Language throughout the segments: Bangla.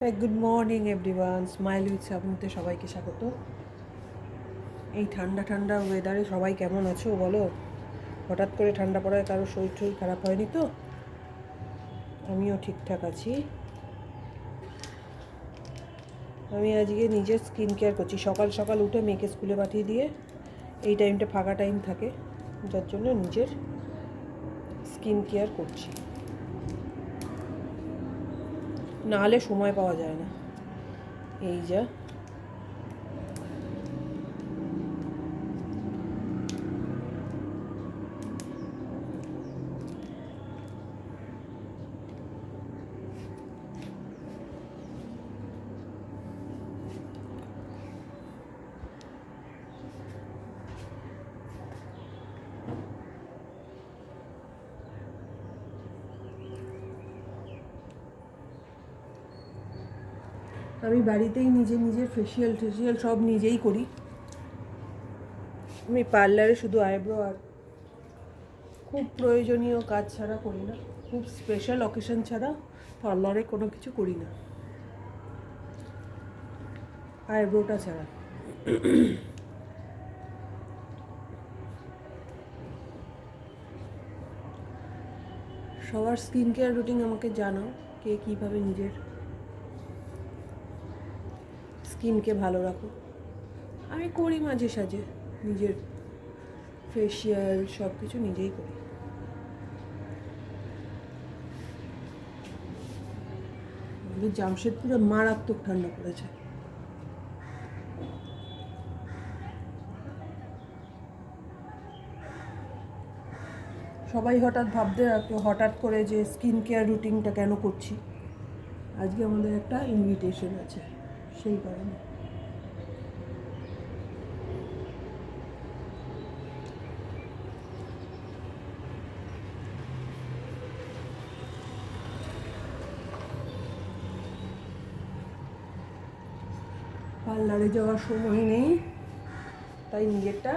Good morning everyone, smile with শ্রাবণীতে সবাইকে স্বাগত। এই ঠান্ডা ঠান্ডা ওয়েদারে সবাই কেমন আছো বলো? হঠাৎ করে ঠান্ডা পড়ায় কারো শরীর টরীর খারাপ হয়নি তো? আমিও ঠিকঠাক আছি। আমি আজকে নিজের স্কিন কেয়ার করছি। সকাল সকাল উঠে মেয়েকে স্কুলে পাঠিয়ে দিয়ে এই টাইমটা ফাঁকা টাইম থাকে, যার জন্য নিজের স্কিন কেয়ার করছি, নাহলে সময় পাওয়া যায় না। এই যা আমি বাড়িতেই নিজের ফেসিয়াল সব নিজেই করি। আমি পার্লারে শুধু আইব্রো আর খুব প্রয়োজনীয় কাজ ছাড়া করি না, খুব স্পেশাল অকেশন ছাড়া পার্লারে কোনো কিছু করি না, আইব্রোটা ছাড়া। সবার স্কিন কেয়ার রুটিন আমাকে জানাও, কে কীভাবে নিজের স্কিনকে ভালো রাখো। আমি করি মাঝে সাঝে, নিজের ফেসিয়াল সব কিছু নিজেই করি। জামশেদপুরে মারাত্মক ঠান্ডা পড়েছে। সবাই হঠাৎ ভাবতে হঠাৎ করে যে স্কিন কেয়ার রুটিনটা কেন করছি। আজকে আমাদের একটা ইনভিটেশন আছে, সেই কারণে। পার্লারে যাওয়ার সময় নেই, তাই নিজেরটা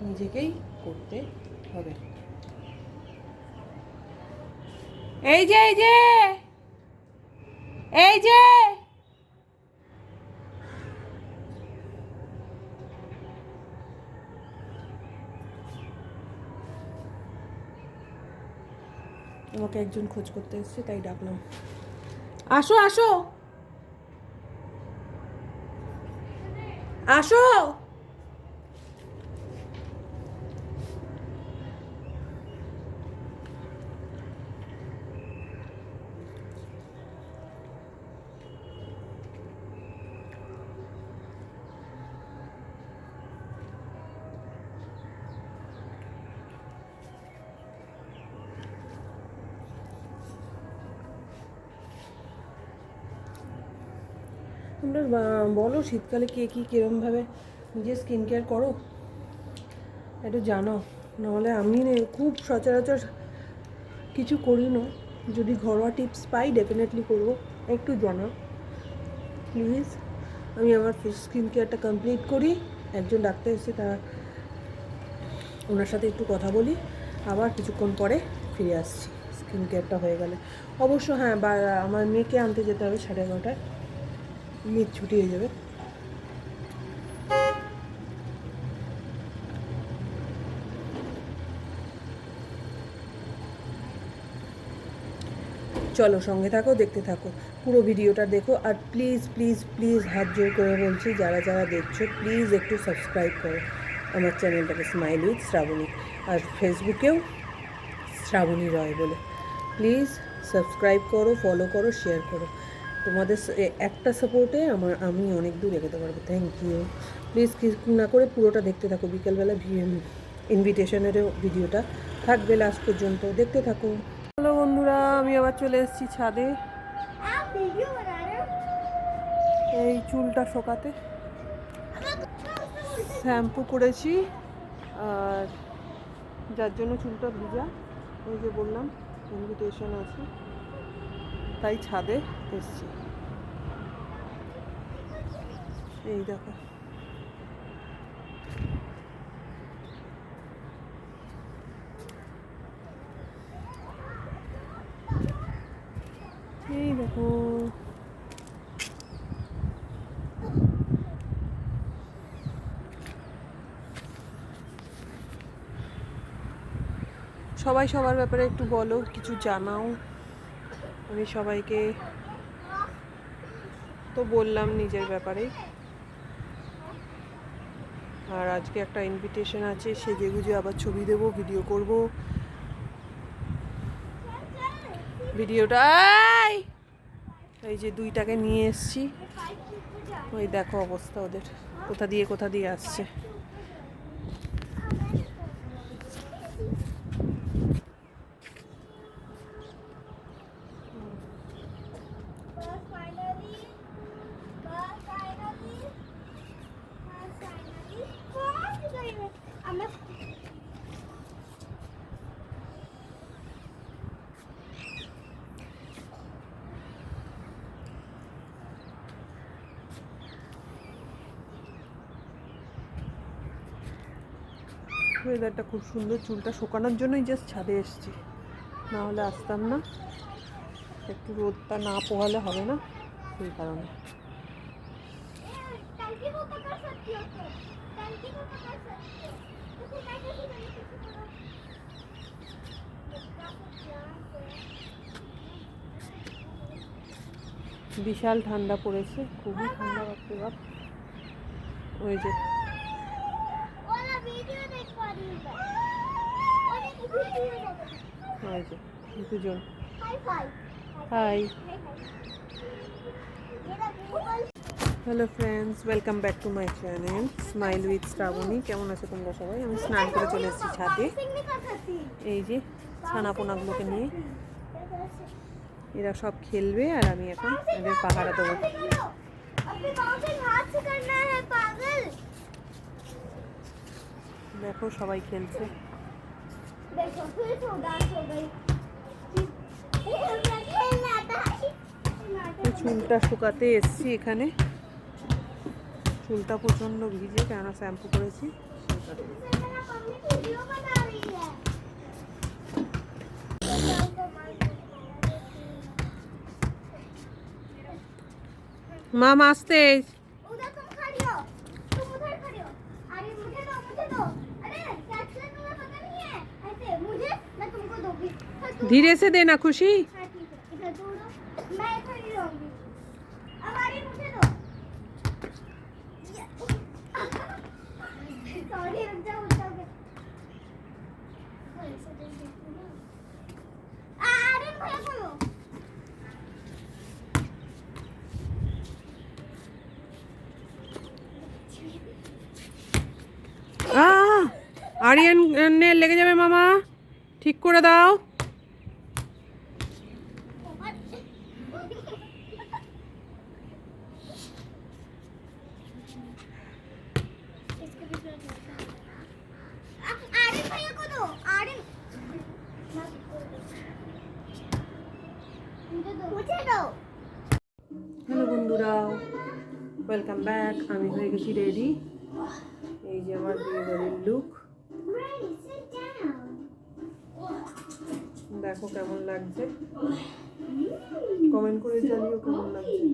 নিজেকেই করতে হবে। এই যে এই যে এই যে আমাকে একজন খোঁজ করতে এসেছে, তাই ডাকলাম। আসো আসো আসো। তোমরা বলো, শীতকালে কে কী কীরমভাবে নিজের স্কিন কেয়ার করো একটু জানাও। নাহলে আমি খুব সচরাচর কিছু করি না, যদি ঘরোয়া টিপস পাই ডেফিনেটলি করবো। একটু জানাও প্লিজ। আমি আমার স্কিন কেয়ারটা কমপ্লিট করি, একজন ডাক্তার এসে ওনার সাথে একটু কথা বলি, আবার কিছুক্ষণ পরে ফিরে আসছি স্কিন কেয়ারটা হয়ে গেলে। অবশ্য হ্যাঁ, আমার মেয়েকে আনতে যেতে হবে 11:30টায়, মেয়ের ছুটি হয়ে যাবে। চলো সঙ্গে থাকো, দেখতে থাকো, পুরো ভিডিওটা দেখো। আর প্লিজ প্লিজ প্লিজ হাত জোর করে বলছি, যারা যারা দেখছো প্লিজ একটু সাবস্ক্রাইব করো আমার চ্যানেলটাকে, স্মাইল উইথ শ্রাবণী। আর ফেসবুকেও শ্রাবণী রয় বলে প্লিজ সাবস্ক্রাইব করো, ফলো করো, শেয়ার করো। তোমাদের একটা সাপোর্টে আমি অনেক দূর এগোতে পারবো। Thank you. প্লিজ স্কিপ না করে পুরোটা দেখতে থাকো। বিকেলবেলা ইনভিটেশনেরও ভিডিওটা থাকবে লাস্ট পর্যন্ত, দেখতে থাকো। হ্যালো বন্ধুরা, আমি আবার চলে এসেছি ছাদে এই চুলটা শোকাতে। শ্যাম্পু করেছি, আর যার জন্য চুলটা ভিজা, ওই যে বললাম ইনভিটেশন আছে, তাই ছাদে এসেছি। এই দেখো, এই দেখো সবাই সবার ব্যাপারে একটু বলো, কিছু জানাও। আমি সবাইকে তো বললাম নিজের ব্যাপারেই। আর আজকে একটা ইনভিটেশন আছে, সেজে গুজে আবার ছবি দেবো, ভিডিও করব। ভিডিওটা এই যে দুইটাকে নিয়ে এসছি, ওই দেখো অবস্থা ওদের, কোথা দিয়ে আসছে। ওয়েদারটা খুব সুন্দর, চুলটা শুকানোর জন্যই জাস্ট ছাদে এসেছি, না হলে আসতাম না। একটু রোদটা না পোহালে হবে না, সেই কারণে। বিশাল ঠান্ডা পড়েছে, খুবই ঠান্ডা, বাপরে বাপ। ওই যে দুজন, hi, hello friends, welcome back to my channel smile with Shrabani. কেমন আছো তোমরা সবাই? আমি স্নান করে চলে এসেছি ছাদে, এই যে ছানাপোনাগুলোকে নিয়ে। এরা সব খেলবে আর আমি এখন এদের পাহারা দেবো। দেখো সবাই খেলছে। চুলটা শুকাতে এসছি এখানে, চুলটা প্রচন্ড ভিজে, কেননা শ্যাম্পু করেছি। माम आस्ते। धीरे से देना खुशी। आर्यन लेगे जाबे मामा, ठीक करे दाओ। हेलो बंधुरा, वेलकम बैक। আমি হয়ে গেছি রেডি, এই যে আমার বিয়ে বাড়ির লুক। দেখো কেমন লাগছে, কমেন্ট করে জানিও কেমন লাগছে।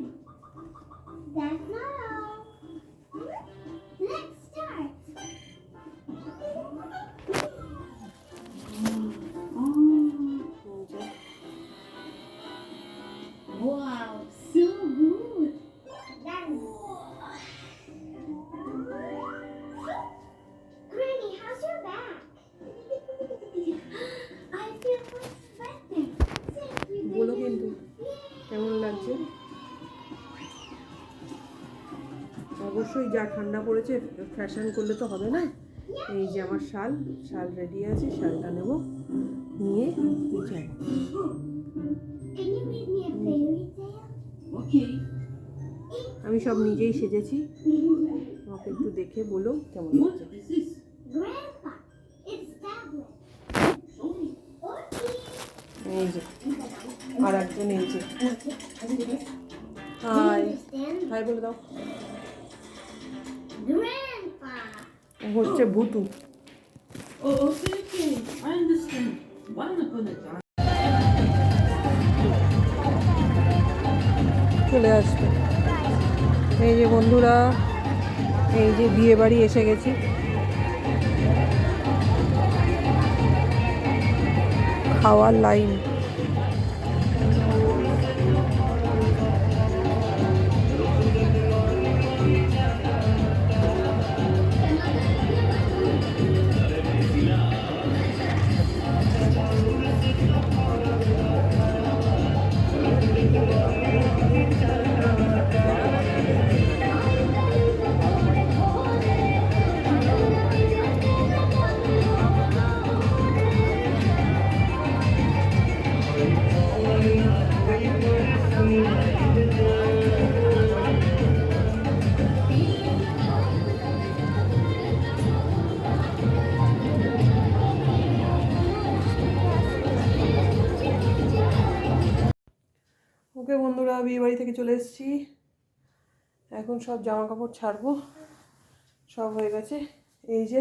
বলো কিন্তু কেমন লাগছে। অবশ্যই যা ঠান্ডা পড়েছে ফ্যাশন করলে তো হবে না। এই যে আমার শাল রেডি আছে, শালটা নেব, নিয়ে যাব। আমি সব নিজেই সেজেছি, আমাকে একটু দেখে বলো কেমন লাগছে। এই যে আর একজন, এই যে হাই হাই বলে দাও। হচ্ছে ভুতু। চলে আসবে। এই যে বন্ধুরা, এই যে বিয়ে বাড়ি এসে গেছি। হাওয়ার লাইন। ওকে বন্ধুরা, বিয়ে বাড়ি থেকে চলে এসেছি। এখন সব জামা কাপড় ছাড়বো, সব হয়ে গেছে। এই যে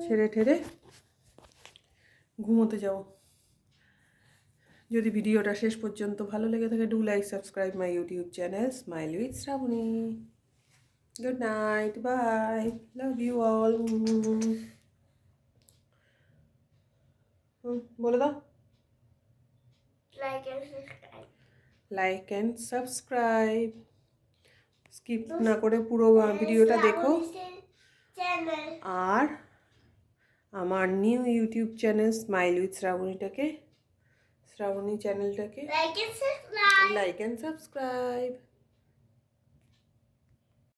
ছেড়ে ঠেড়ে ঘুমোতে যাব। যদি ভিডিওটা শেষ পর্যন্ত ভালো লেগে থাকে, do like subscribe my YouTube channel smile with Shrabani. Good night, bye, love you all. বলে দাও, লাইক অ্যান্ড সাবস্ক্রাইব। স্কিপ না করে পুরো ভিডিওটা দেখো। আর আমার new YouTube channel smile with Shrabani চ্যানেলটাকে লাইক অ্যান্ড সাবস্ক্রাইব।